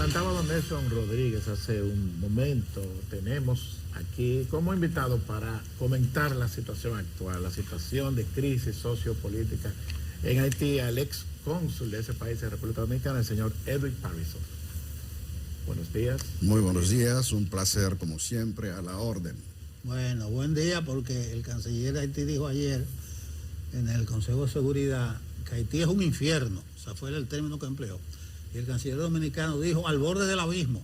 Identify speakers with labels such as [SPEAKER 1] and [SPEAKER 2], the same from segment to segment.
[SPEAKER 1] adelantaba don Nelson Rodríguez hace un momento, tenemos aquí como invitado para comentar la situación actual, la situación de crisis sociopolítica en Haití, al ex cónsul de ese país, de República Dominicana, el señor Edwin Parison. Buenos días.
[SPEAKER 2] Muy buenos días, un placer como siempre, a la orden.
[SPEAKER 3] Bueno, buen día, porque el canciller de Haití dijo ayer en el Consejo de Seguridad que Haití es un infierno, o sea, fue el término que empleó. Y el canciller dominicano dijo al borde del abismo.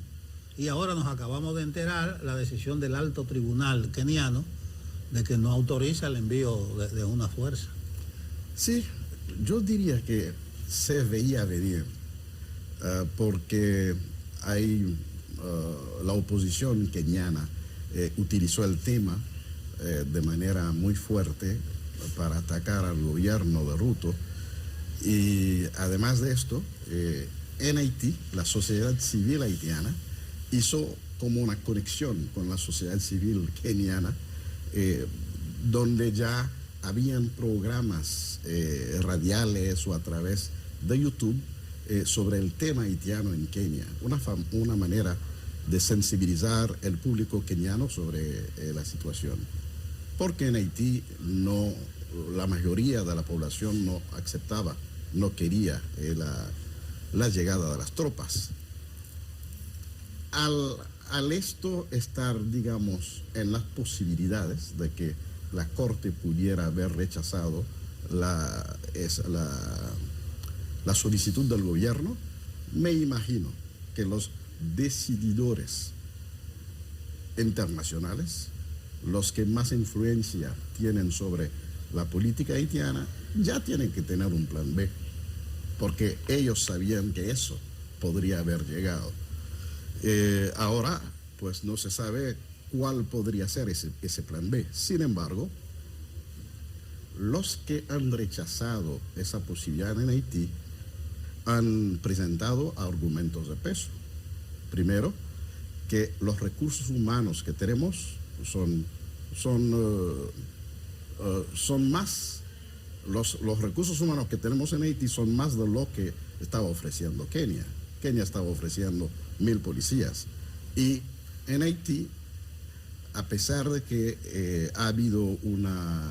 [SPEAKER 3] Y ahora nos acabamos de enterar la decisión del alto tribunal keniano de que no autoriza el envío de una fuerza.
[SPEAKER 2] Sí, yo diría que se veía venir, porque hay la oposición keniana utilizó el tema de manera muy fuerte para atacar al gobierno de Ruto. Y además de esto, en Haití, la sociedad civil haitiana hizo como una conexión con la sociedad civil keniana, donde ya habían programas radiales o a través de YouTube sobre el tema haitiano en Kenia, una manera de sensibilizar el público keniano sobre la situación. Porque en Haití la mayoría de la población no aceptaba, no quería la llegada de las tropas. Al esto estar, digamos, en las posibilidades de que la Corte pudiera haber rechazado la solicitud del gobierno, me imagino que los decididores internacionales, los que más influencia tienen sobre la política haitiana, ya tienen que tener un plan B, porque ellos sabían que eso podría haber llegado. Ahora, pues no se sabe cuál podría ser ese plan B. Sin embargo, los que han rechazado esa posibilidad en Haití han presentado argumentos de peso. Primero, que los recursos humanos que tenemos son más, los recursos humanos que tenemos en Haití son más de lo que estaba ofreciendo Kenia. Kenia estaba ofreciendo 1,000 policías. Y en Haití, a pesar de que ha habido una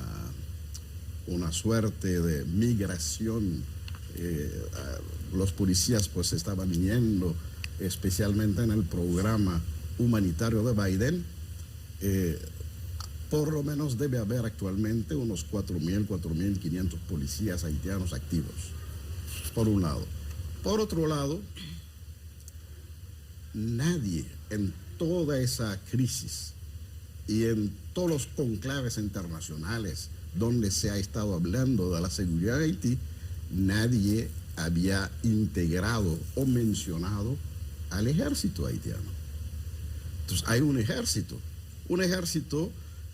[SPEAKER 2] suerte de migración, los policías pues estaban viniendo, especialmente en el programa humanitario de Biden, por lo menos debe haber actualmente unos 4,500 policías haitianos activos, por un lado. Por otro lado, nadie en toda esa crisis y en todos los conclaves internacionales donde se ha estado hablando de la seguridad de Haití, nadie había integrado o mencionado al ejército haitiano. Entonces hay un ejército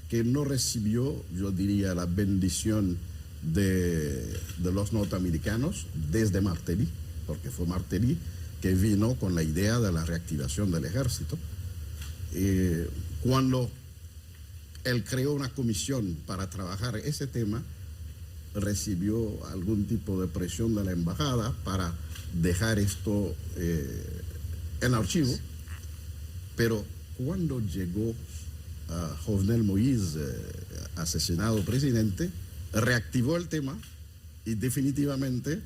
[SPEAKER 2] que no recibió, yo diría, la bendición de los norteamericanos desde Martelly, porque fue Martelly que vino con la idea de la reactivación del ejército. Cuando él creó una comisión para trabajar ese tema, recibió algún tipo de presión de la embajada para dejar esto en archivo, pero cuando llegó Jovenel Moïse, asesinado presidente, reactivó el tema y definitivamente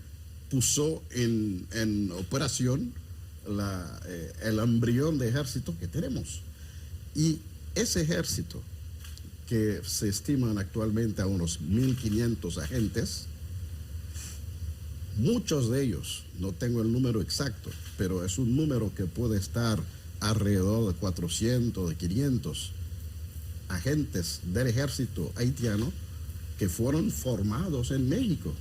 [SPEAKER 2] puso en operación el embrión de ejército que tenemos. Y ese ejército, que se estiman actualmente a unos 1,500 agentes, muchos de ellos, no tengo el número exacto, pero es un número que puede estar alrededor de 400, de 500 agentes del ejército haitiano que fueron formados en México,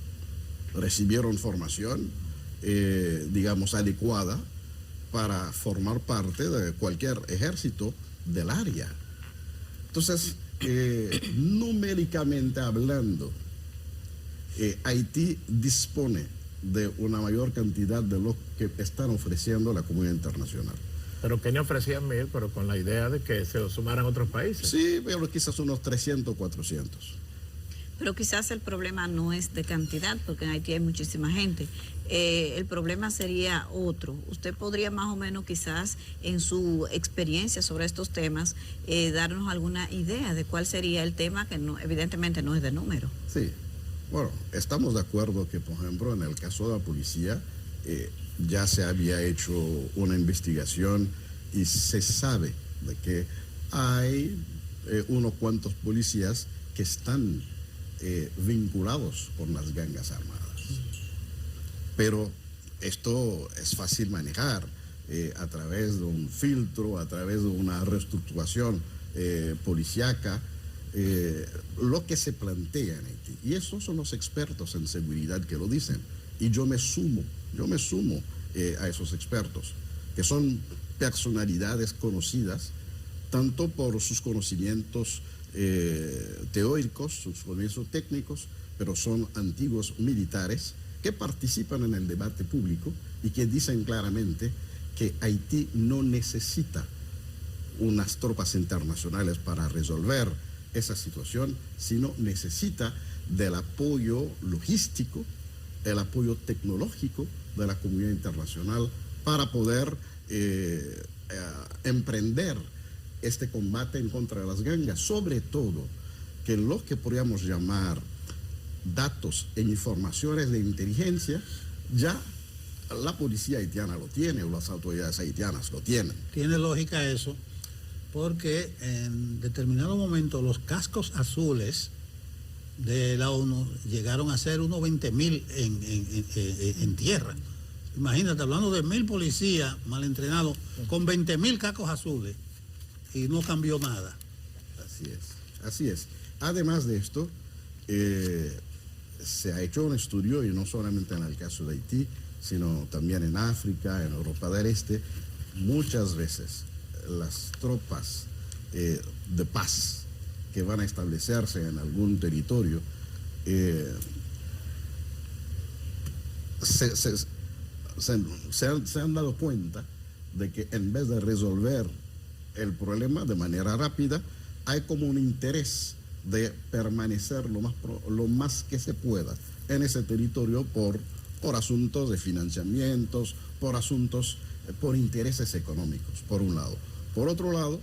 [SPEAKER 2] recibieron formación, digamos, adecuada para formar parte de cualquier ejército del área. Entonces, numéricamente hablando, Haití dispone de una mayor cantidad de lo que están ofreciendo la comunidad internacional.
[SPEAKER 1] Pero Kenia ofrecía 1,000, pero con la idea de que se lo sumaran otros países.
[SPEAKER 2] Sí, pero quizás unos 300, 400.
[SPEAKER 4] Pero quizás el problema no es de cantidad, porque en Haití hay muchísima gente. El problema sería otro. Usted podría más o menos quizás en su experiencia sobre estos temas darnos alguna idea de cuál sería el tema, que no, evidentemente no es de número.
[SPEAKER 2] Sí, bueno, estamos de acuerdo que, por ejemplo, en el caso de la policía, ya se había hecho una investigación y se sabe de que hay unos cuantos policías que están vinculados con las gangas armadas. Pero esto es fácil manejar a través de un filtro, a través de una reestructuración policíaca, lo que se plantea en Haití. Y esos son los expertos en seguridad que lo dicen. Y yo me sumo a esos expertos, que son personalidades conocidas, tanto por sus conocimientos teóricos, sus conocimientos técnicos, pero son antiguos militares que participan en el debate público y que dicen claramente que Haití no necesita unas tropas internacionales para resolver esa situación, sino necesita del apoyo logístico, el apoyo tecnológico de la comunidad internacional para poder emprender este combate en contra de las gangas, sobre todo que lo que podríamos llamar datos e informaciones de inteligencia, ya la policía haitiana lo tiene, o las autoridades haitianas lo tienen.
[SPEAKER 3] Tiene lógica eso, porque en determinado momento los cascos azules de la ONU llegaron a ser unos 20.000 en tierra. Imagínate, hablando de 1.000 policías mal entrenados con 20.000 cascos azules, y no cambió nada.
[SPEAKER 2] Así es. Además de esto, se ha hecho un estudio, y no solamente en el caso de Haití, sino también en África, en Europa del Este. Muchas veces las tropas de paz que van a establecerse en algún territorio se han dado cuenta de que en vez de resolver el problema de manera rápida, hay como un interés de permanecer lo más que se pueda en ese territorio por asuntos de financiamientos, por intereses económicos, por un lado. Por otro lado,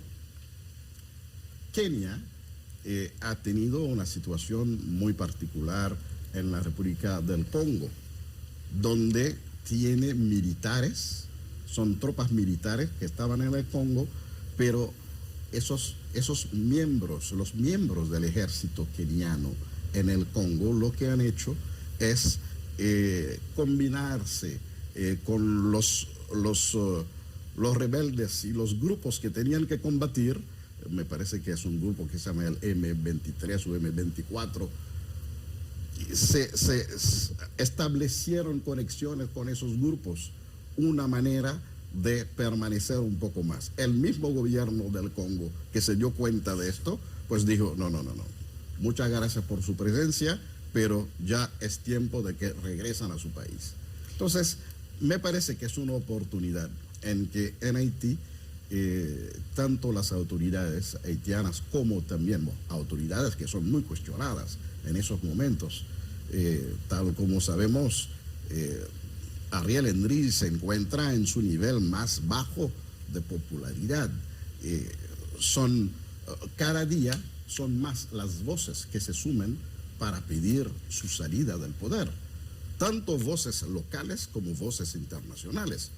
[SPEAKER 2] Kenia ha tenido una situación muy particular en la República del Congo, donde tiene militares, son tropas militares que estaban en el Congo, pero esos miembros, los miembros del ejército keniano en el Congo, lo que han hecho es combinarse con los rebeldes y los grupos que tenían que combatir. Me parece que es un grupo que se llama el M23 o M24. Se establecieron conexiones con esos grupos, una manera de permanecer un poco más. El mismo gobierno del Congo, que se dio cuenta de esto, pues dijo, no. Muchas gracias por su presencia, pero ya es tiempo de que regresen a su país. Entonces, me parece que es una oportunidad en que en Haití, tanto las autoridades haitianas como también autoridades que son muy cuestionadas en esos momentos, tal como sabemos, Ariel Henry se encuentra en su nivel más bajo de popularidad. Cada día son más las voces que se sumen para pedir su salida del poder, tanto voces locales como voces internacionales.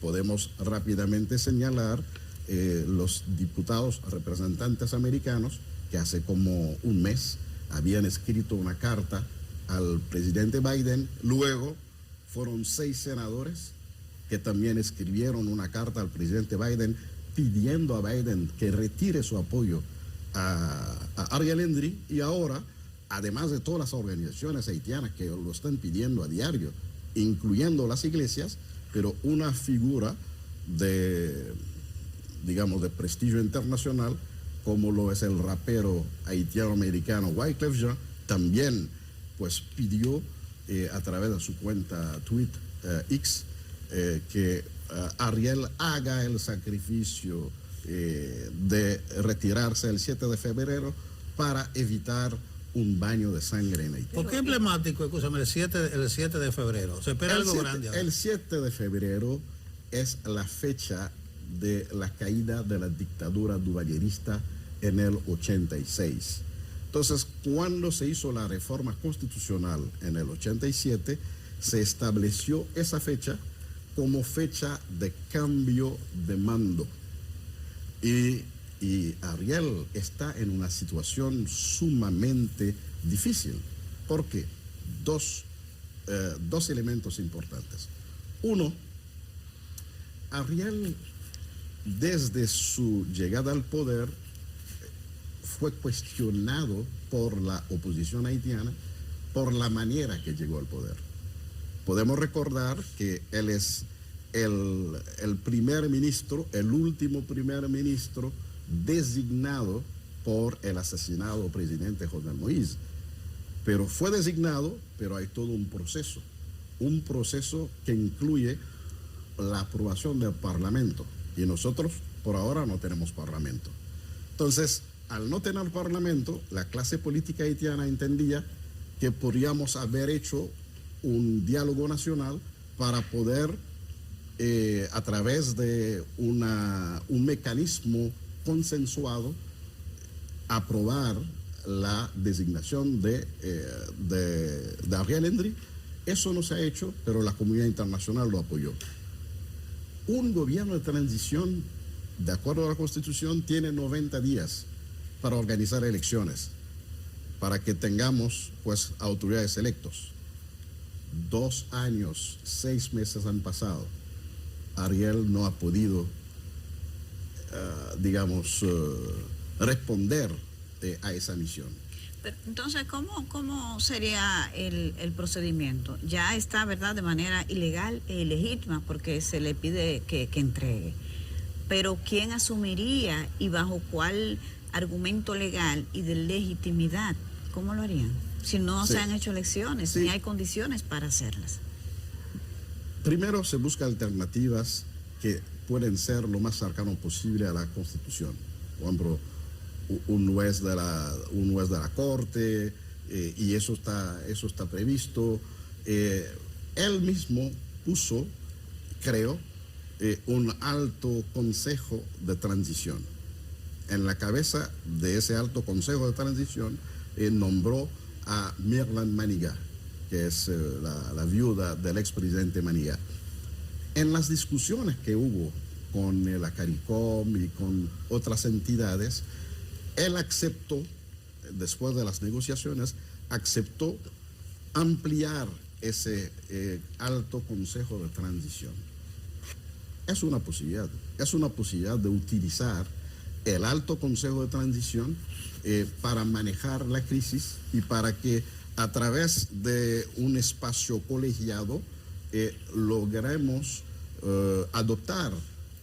[SPEAKER 2] Podemos rápidamente señalar los diputados representantes americanos que hace como un mes habían escrito una carta al presidente Biden. Luego fueron 6 senadores que también escribieron una carta al presidente Biden pidiendo a Biden que retire su apoyo a Ariel Henry. Y ahora, además de todas las organizaciones haitianas que lo están pidiendo a diario, incluyendo las iglesias, pero una figura de prestigio internacional, como lo es el rapero haitiano-americano Wyclef Jean, también pues pidió a través de su cuenta X que Ariel haga el sacrificio de retirarse el 7 de febrero para evitar un baño de sangre en Haití.
[SPEAKER 3] ¿Por qué emblemático, escúchame, el 7 de febrero? ¿Se espera algo grande ahora?
[SPEAKER 2] El 7 de febrero es la fecha de la caída de la dictadura duvallerista en el 86. Entonces, cuando se hizo la reforma constitucional en el 87, se estableció esa fecha como fecha de cambio de mando. Y Ariel está en una situación sumamente difícil. ¿Por qué? Dos elementos importantes. Uno, Ariel, desde su llegada al poder, fue cuestionado por la oposición haitiana por la manera que llegó al poder. Podemos recordar que él es el primer ministro, el último primer ministro designado por el asesinado presidente Jovenel Moïse. Pero fue designado, pero hay todo un proceso que incluye la aprobación del Parlamento. Y nosotros por ahora no tenemos Parlamento. Entonces, al no tener Parlamento, la clase política haitiana entendía que podríamos haber hecho un diálogo nacional para poder, a través de un mecanismo consensuado, aprobar la designación de Ariel Henry. Eso no se ha hecho, pero la comunidad internacional lo apoyó. Un gobierno de transición, de acuerdo a la Constitución, tiene 90 días para organizar elecciones, para que tengamos, pues, autoridades electos. 2 años, 6 meses han pasado. Ariel no ha podido, responder a esa misión.
[SPEAKER 4] Pero, entonces, ¿cómo sería el procedimiento? Ya está, ¿verdad?, de manera ilegal e ilegítima, porque se le pide que entregue. Pero ¿quién asumiría y bajo cuál argumento legal y de legitimidad? ¿Cómo lo harían? Si no se han hecho elecciones, ni hay condiciones para hacerlas.
[SPEAKER 2] Primero se busca alternativas que pueden ser lo más cercano posible a la Constitución. Por ejemplo, un juez de la Corte, y eso está previsto. Él mismo puso, creo, un alto consejo de transición. En la cabeza de ese alto consejo de transición nombró a Mirland Manigat, que es la viuda del expresidente Manigat. En las discusiones que hubo con la CARICOM y con otras entidades, él aceptó, después de las negociaciones, aceptó ampliar ese alto consejo de transición. Es una posibilidad de utilizar el alto consejo de transición para manejar la crisis y para que a través de un espacio colegiado logremos adoptar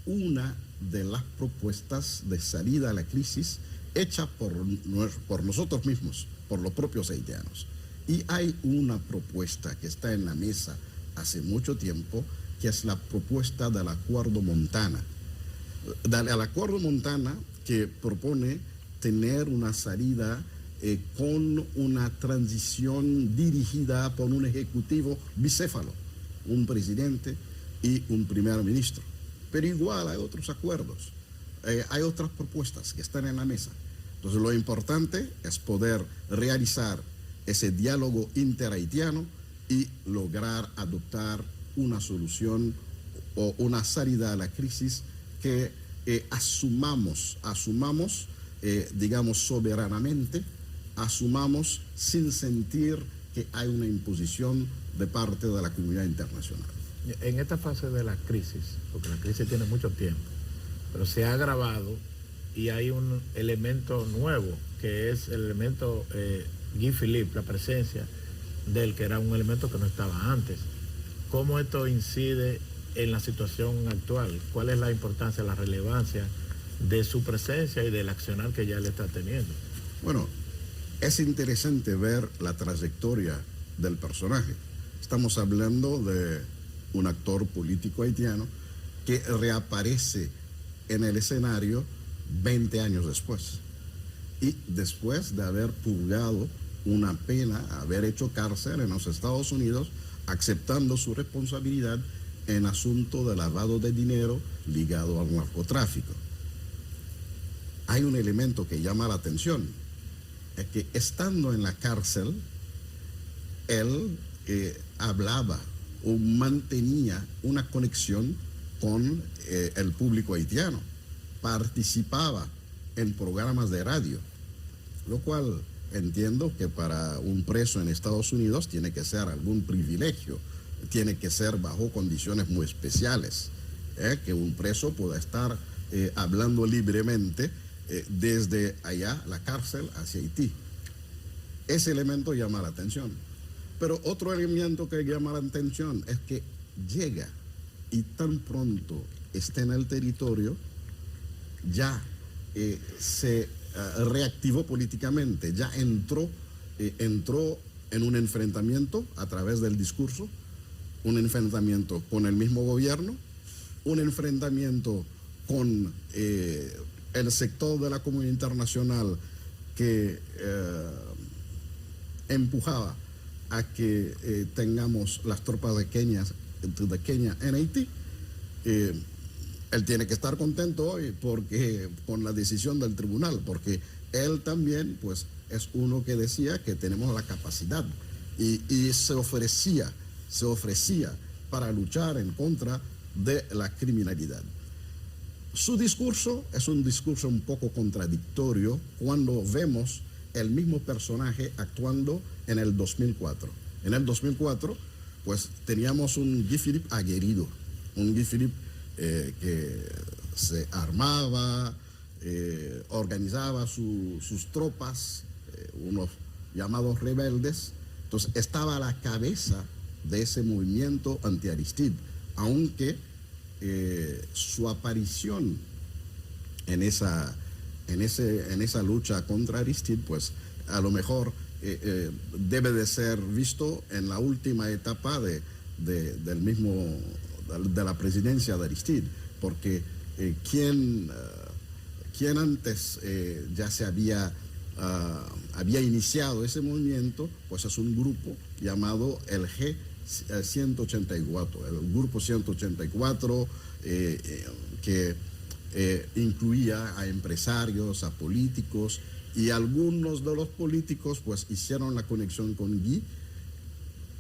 [SPEAKER 2] una de las propuestas de salida a la crisis hecha por nosotros mismos, por los propios haitianos. Y hay una propuesta que está en la mesa hace mucho tiempo, que es la propuesta del Acuerdo Montana. El Acuerdo Montana, que propone tener una salida con una transición dirigida por un ejecutivo bicéfalo, un presidente y un primer ministro. Pero igual hay otros acuerdos, hay otras propuestas que están en la mesa. Entonces lo importante es poder realizar ese diálogo interhaitiano y lograr adoptar una solución o una salida a la crisis que asumamos, digamos, soberanamente, asumamos sin sentir que hay una imposición de parte de la comunidad internacional.
[SPEAKER 1] En esta fase de la crisis, porque la crisis tiene mucho tiempo, pero se ha agravado y hay un elemento nuevo, que es el elemento Guy Philippe, la presencia del que era un elemento que no estaba antes. ¿Cómo esto incide en la situación actual? ¿Cuál es la importancia, la relevancia de su presencia y del accionar que ya le está teniendo?
[SPEAKER 2] Bueno, es interesante ver la trayectoria del personaje. Estamos hablando de un actor político haitiano que reaparece en el escenario 20 años después. Y después de haber purgado una pena, haber hecho cárcel en los Estados Unidos, aceptando su responsabilidad en asunto de lavado de dinero ligado al narcotráfico. Hay un elemento que llama la atención, es que estando en la cárcel, él hablaba o mantenía una conexión con el público haitiano, participaba en programas de radio, lo cual entiendo que para un preso en Estados Unidos tiene que ser algún privilegio, tiene que ser bajo condiciones muy especiales, que un preso pueda estar hablando libremente desde allá, la cárcel, hacia Haití. Ese elemento llama la atención. Pero otro elemento que llama la atención es que llega y tan pronto está en el territorio, ya se reactivó políticamente, ya entró en un enfrentamiento a través del discurso, un enfrentamiento con el mismo gobierno, un enfrentamiento con el sector de la comunidad internacional que empujaba a que tengamos las tropas de Kenia en Haití. Él tiene que estar contento hoy porque con la decisión del tribunal, porque él también pues es uno que decía que tenemos la capacidad y se ofrecía para luchar en contra de la criminalidad. Su discurso es un discurso un poco contradictorio cuando vemos el mismo personaje actuando en el 2004. En el 2004 pues teníamos un Guy Philippe aguerrido, un Guy Philippe que se armaba, organizaba sus tropas, unos llamados rebeldes. Entonces estaba a la cabeza de ese movimiento anti-Aristide, aunque su aparición en esa lucha contra Aristide, pues a lo mejor debe de ser visto en la última etapa de la presidencia de Aristide, porque quien antes ya se había iniciado ese movimiento, pues es un grupo llamado el G184, el grupo 184, que incluía a empresarios, a políticos, y algunos de los políticos pues hicieron la conexión con Guy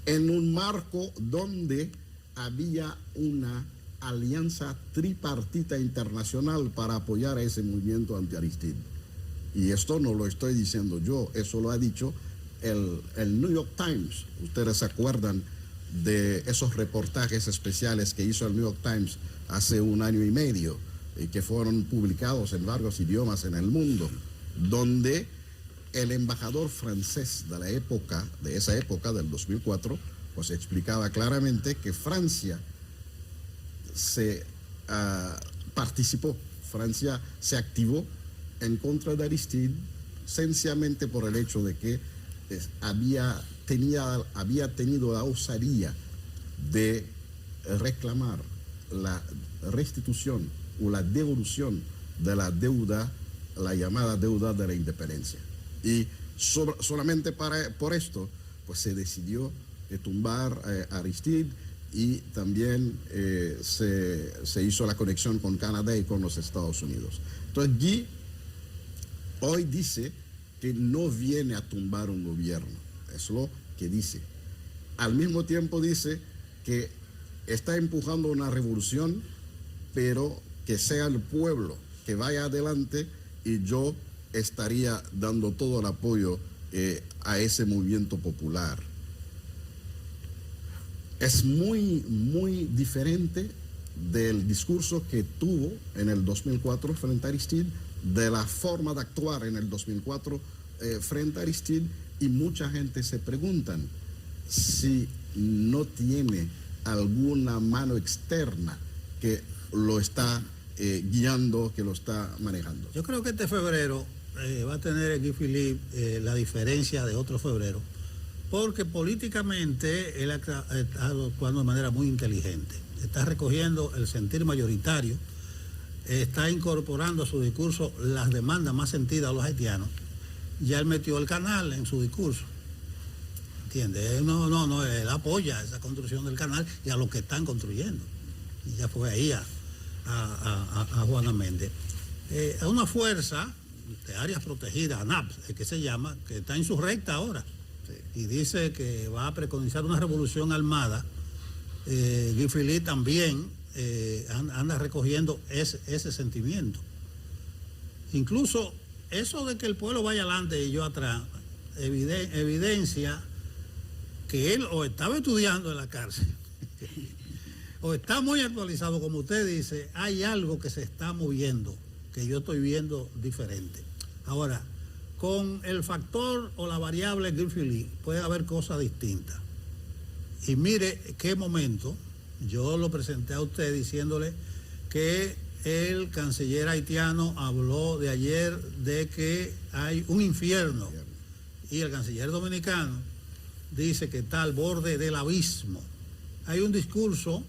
[SPEAKER 2] en un marco donde había una alianza tripartita internacional para apoyar a ese movimiento anti-Aristide. Y esto no lo estoy diciendo yo, eso lo ha dicho el New York Times. Ustedes se acuerdan de esos reportajes especiales que hizo el New York Times hace 1 año y medio y que fueron publicados en varios idiomas en el mundo, donde el embajador francés de esa época, del 2004, pues explicaba claramente que Francia participó, Francia se activó en contra de Aristide sencillamente por el hecho de que había tenido la osadía de reclamar la restitución o la devolución de la deuda, la llamada deuda de la independencia. Y solamente por esto pues se decidió tumbar a Aristide, y también se hizo la conexión con Canadá y con los Estados Unidos. Entonces Guy hoy dice que no viene a tumbar un gobierno, es lo que dice. Al mismo tiempo dice que está empujando una revolución, pero que sea el pueblo que vaya adelante, y yo estaría dando todo el apoyo a ese movimiento popular. Es muy, muy diferente del discurso que tuvo en el 2004 frente a Aristide, de la forma de actuar en el 2004 frente a Aristide, y mucha gente se preguntan si no tiene alguna mano externa que lo está guiando, que lo está manejando.
[SPEAKER 3] Yo creo que este febrero va a tener Guy Philippe la diferencia de otro febrero, porque políticamente él está actuando de manera muy inteligente, está recogiendo el sentir mayoritario, está incorporando a su discurso las demandas más sentidas a los haitianos. Ya él metió el canal en su discurso, ¿entiendes? No, él apoya esa construcción del canal y a los que están construyendo. Y ya fue ahí a Juana Méndez. Es una fuerza de áreas protegidas, ANAP, que se llama, que está insurrecta ahora. Sí. Y dice que va a preconizar una revolución armada. Guy Philippe también anda recogiendo ese sentimiento. Incluso eso de que el pueblo vaya adelante y yo atrás, evidencia que él o estaba estudiando en la cárcel o está muy actualizado, como usted dice. Hay algo que se está moviendo, que yo estoy viendo diferente. Ahora, con el factor o la variable Guy Philippe puede haber cosas distintas. Y mire qué momento, yo lo presenté a usted diciéndole que el canciller haitiano habló de ayer de que hay un infierno, y el canciller dominicano dice que está al borde del abismo. Hay un discurso,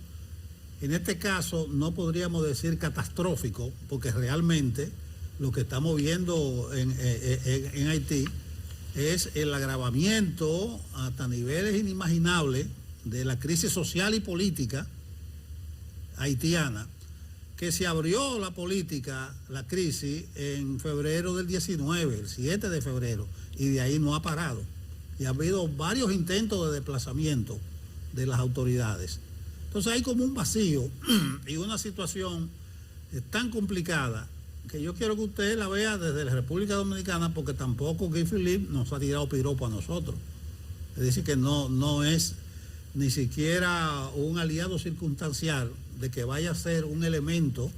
[SPEAKER 3] en este caso no podríamos decir catastrófico, porque realmente lo que estamos viendo en Haití es el agravamiento hasta niveles inimaginables de la crisis social y política haitiana, que se abrió la política, la crisis, en febrero del 19, el 7 de febrero, y de ahí no ha parado. Y ha habido varios intentos de desplazamiento de las autoridades. Entonces hay como un vacío y una situación tan complicada que yo quiero que usted la vea desde la República Dominicana, porque tampoco Guy Philippe nos ha tirado piropo a nosotros. Es decir, que no es ni siquiera un aliado circunstancial de que vaya a ser un elemento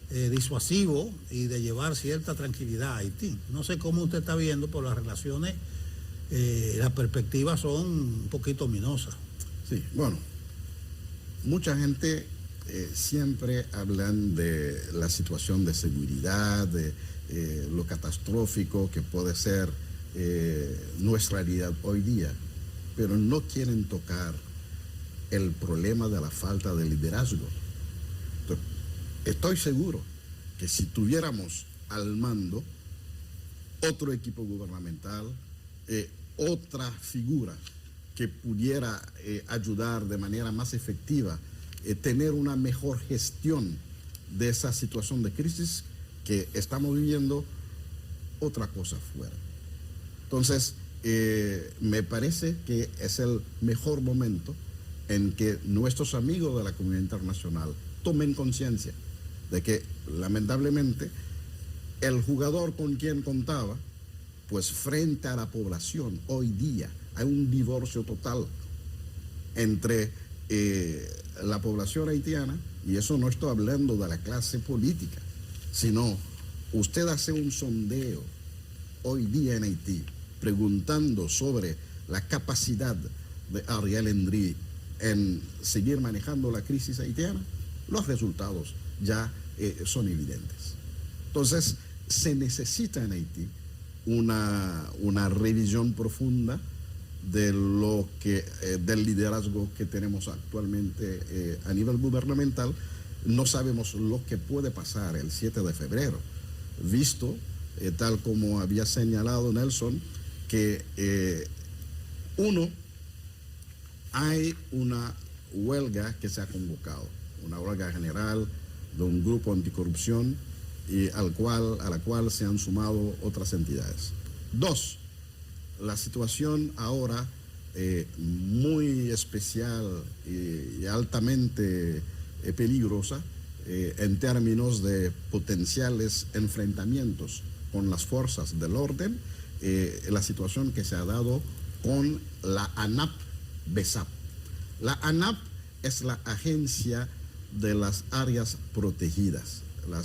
[SPEAKER 3] disuasivo y de llevar cierta tranquilidad a Haití. No sé cómo usted está viendo, pero las relaciones, las perspectivas son un poquito ominosas.
[SPEAKER 2] Sí, bueno, mucha gente siempre hablan de la situación de seguridad, de lo catastrófico que puede ser nuestra realidad hoy día, pero no quieren tocar el problema de la falta de liderazgo. Entonces, estoy seguro que si tuviéramos al mando otro equipo gubernamental, otra figura que pudiera ayudar de manera más efectiva, tener una mejor gestión de esa situación de crisis que estamos viviendo, otra cosa fuera. Entonces, me parece que es el mejor momento en que nuestros amigos de la comunidad internacional tomen conciencia de que, lamentablemente, el jugador con quien contaba, pues frente a la población hoy día hay un divorcio total entre la población haitiana, y eso no estoy hablando de la clase política, sino usted hace un sondeo hoy día en Haití preguntando sobre la capacidad de Ariel Henry en seguir manejando la crisis haitiana, los resultados ya son evidentes. Entonces, se necesita en Haití una revisión profunda de lo que del liderazgo que tenemos actualmente a nivel gubernamental. No sabemos lo que puede pasar el 7 de febrero, visto, tal como había señalado Nelson, que hay una huelga que se ha convocado, una huelga general de un grupo anticorrupción y a la cual se han sumado otras entidades. 2, la situación ahora muy especial y altamente peligrosa en términos de potenciales enfrentamientos con las fuerzas del orden, la situación que se ha dado con la ANAP-BESAP. La ANAP es la Agencia de las Áreas Protegidas, la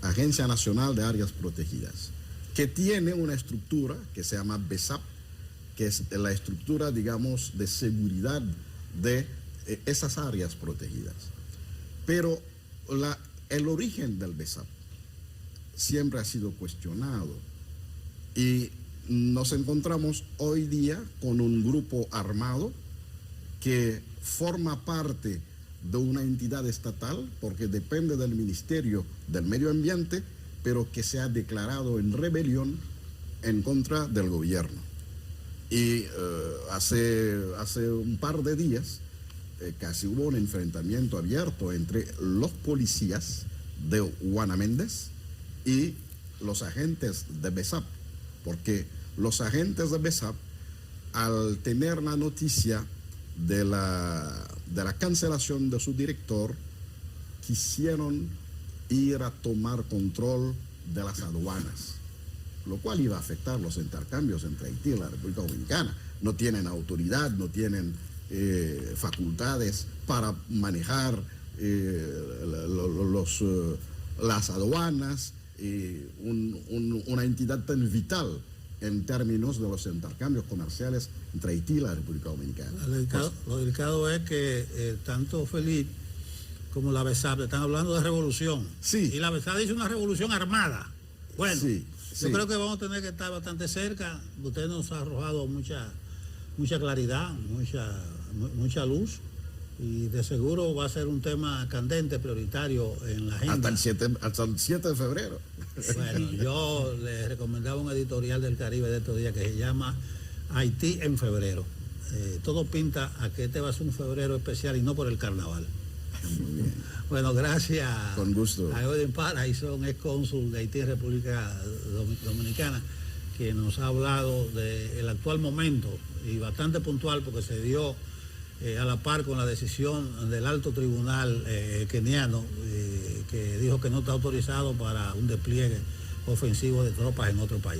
[SPEAKER 2] Agencia Nacional de Áreas Protegidas, que tiene una estructura que se llama BESAP, que es la estructura, digamos, de seguridad de esas áreas protegidas. Pero el origen del BESAP siempre ha sido cuestionado y nos encontramos hoy día con un grupo armado que forma parte de una entidad estatal porque depende del Ministerio del Medio Ambiente, pero que se ha declarado en rebelión en contra del gobierno. Y hace un par de días casi hubo un enfrentamiento abierto entre los policías de Juana Méndez y los agentes de BESAP, porque los agentes de BESAP, al tener la noticia de la cancelación de su director, quisieron ir a tomar control de las aduanas, lo cual iba a afectar los intercambios entre Haití y la República Dominicana. No tienen autoridad, no tienen facultades para manejar las aduanas, una entidad tan vital en términos de los intercambios comerciales entre Haití y la República Dominicana.
[SPEAKER 3] Lo delicado es que tanto Felipe como la BESAP están hablando de revolución.
[SPEAKER 2] Sí.
[SPEAKER 3] Y la BESAP dice una revolución armada. Bueno,
[SPEAKER 2] sí.
[SPEAKER 3] Yo creo que vamos a tener que estar bastante cerca. Usted nos ha arrojado mucha claridad, mucha luz. Y de seguro va a ser un tema candente, prioritario en la agenda.
[SPEAKER 2] Hasta el 7 de febrero.
[SPEAKER 3] Bueno, yo le recomendaba un editorial del Caribe de estos días que se llama Haití en febrero. Todo pinta a que este va a ser un febrero especial y no por el carnaval.
[SPEAKER 2] Muy bien.
[SPEAKER 3] Bueno, gracias.
[SPEAKER 2] Con gusto.
[SPEAKER 3] A Edwin Paraison, ex cónsul de Haití en República Dominicana, que nos ha hablado del actual momento y bastante puntual porque se dio a la par con la decisión del alto tribunal keniano que dijo que no está autorizado para un despliegue ofensivo de tropas en otro país.